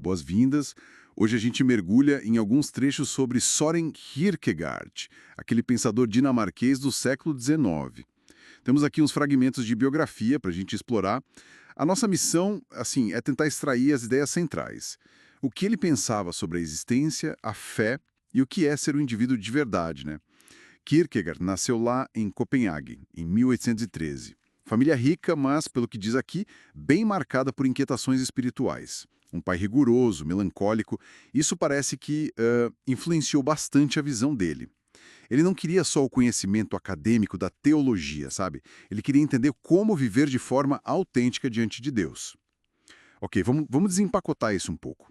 Boas-vindas. Hoje a gente mergulha em alguns trechos sobre Søren Kierkegaard, aquele pensador dinamarquês do século XIX. Temos aqui uns fragmentos de biografia para a gente explorar. A nossa missão, assim, é tentar extrair as ideias centrais. O que ele pensava sobre a existência, a fé e o que é ser um indivíduo de verdade, né? Kierkegaard nasceu lá em Copenhague, em 1813. Família rica, mas, pelo que diz aqui, bem marcada por inquietações espirituais. Um pai rigoroso, melancólico, isso parece que influenciou bastante a visão dele. Ele não queria só o conhecimento acadêmico da teologia, sabe? Ele queria entender como viver de forma autêntica diante de Deus. Ok, vamos desempacotar isso um pouco.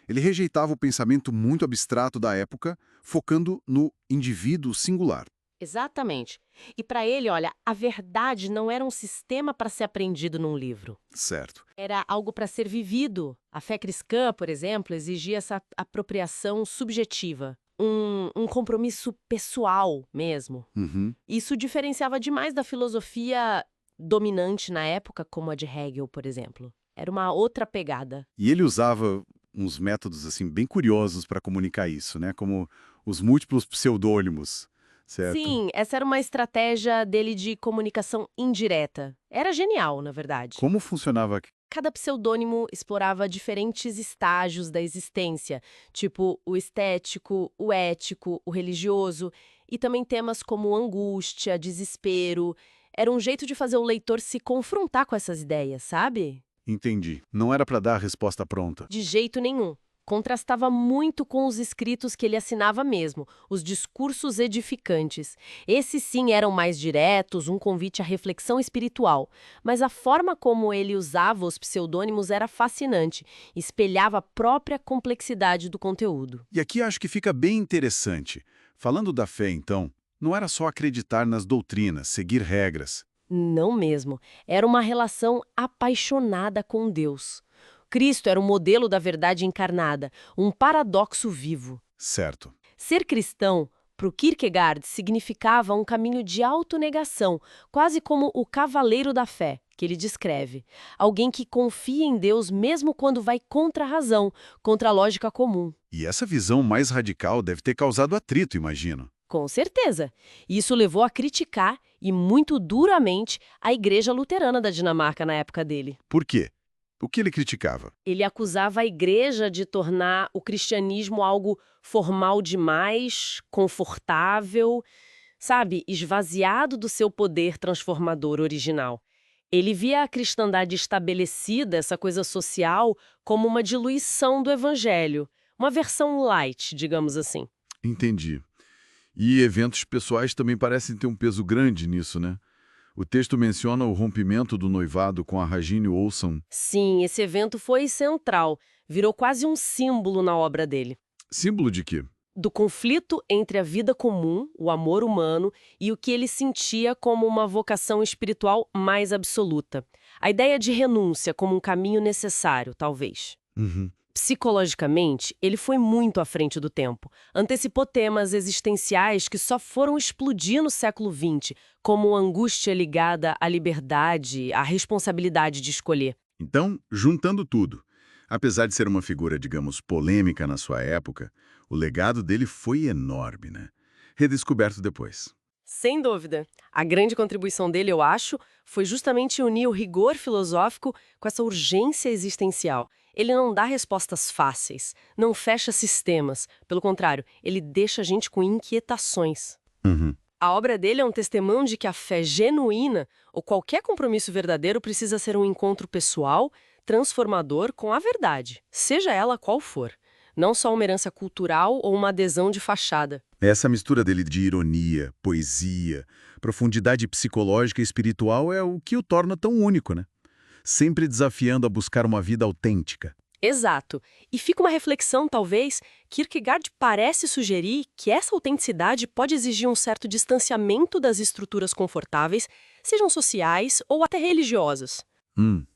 Ele rejeitava o pensamento muito abstrato da época, focando no indivíduo singular. Exatamente. E para ele, olha, a verdade não era um sistema para ser aprendido num livro. Certo. Era algo para ser vivido. A fé cristã, por exemplo, exigia essa apropriação subjetiva. Um compromisso pessoal mesmo. Uhum. Isso diferenciava demais da filosofia dominante na época, como a de Hegel, por exemplo. Era uma outra pegada. E ele usava uns métodos assim bem curiosos para comunicar isso, né? Como os múltiplos pseudônimos, certo? Sim, essa era uma estratégia dele de comunicação indireta. Era genial, na verdade. Como funcionava? Cada pseudônimo explorava diferentes estágios da existência, tipo o estético, o ético, o religioso, e também temas como angústia, desespero. Era um jeito de fazer o leitor se confrontar com essas ideias, sabe? Entendi. Não era para dar a resposta pronta. De jeito nenhum. Contrastava muito com os escritos que ele assinava mesmo, os discursos edificantes. Esses sim eram mais diretos, um convite à reflexão espiritual. Mas a forma como ele usava os pseudônimos era fascinante, espelhava a própria complexidade do conteúdo. E aqui acho que fica bem interessante. Falando da fé, então, não era só acreditar nas doutrinas, seguir regras. Não mesmo. Era uma relação apaixonada com Deus. Cristo era o modelo da verdade encarnada, um paradoxo vivo. Certo. Ser cristão, para o Kierkegaard, significava um caminho de autonegação, quase como o cavaleiro da fé, que ele descreve. Alguém que confia em Deus mesmo quando vai contra a razão, contra a lógica comum. E essa visão mais radical deve ter causado atrito, imagino. Com certeza. Isso levou a criticar, e muito duramente, a Igreja Luterana da Dinamarca na época dele. Por quê? O que ele criticava? Ele acusava a Igreja de tornar o cristianismo algo formal demais, confortável, sabe, esvaziado do seu poder transformador original. Ele via a cristandade estabelecida, essa coisa social, como uma diluição do evangelho, uma versão light, digamos assim. Entendi. E eventos pessoais também parecem ter um peso grande nisso, né? O texto menciona o rompimento do noivado com a Regine Olsen. Sim, esse evento foi central, virou quase um símbolo na obra dele. Símbolo de quê? Do conflito entre a vida comum, o amor humano, e o que ele sentia como uma vocação espiritual mais absoluta. A ideia de renúncia como um caminho necessário, talvez. Uhum. Psicologicamente, ele foi muito à frente do tempo. Antecipou temas existenciais que só foram explodir no século XX, como a angústia ligada à liberdade, à responsabilidade de escolher. Então, juntando tudo, apesar de ser uma figura, digamos, polêmica na sua época, o legado dele foi enorme, né? Redescoberto depois. Sem dúvida. A grande contribuição dele, eu acho, foi justamente unir o rigor filosófico com essa urgência existencial. Ele não dá respostas fáceis, não fecha sistemas. Pelo contrário, ele deixa a gente com inquietações. Uhum. A obra dele é um testemunho de que a fé genuína, ou qualquer compromisso verdadeiro, precisa ser um encontro pessoal, transformador com a verdade, seja ela qual for. Não só uma herança cultural ou uma adesão de fachada. Essa mistura dele de ironia, poesia, profundidade psicológica e espiritual é o que o torna tão único, né? Sempre desafiando a buscar uma vida autêntica. Exato. E fica uma reflexão, talvez, Kierkegaard parece sugerir que essa autenticidade pode exigir um certo distanciamento das estruturas confortáveis, sejam sociais ou até religiosas. Interessante.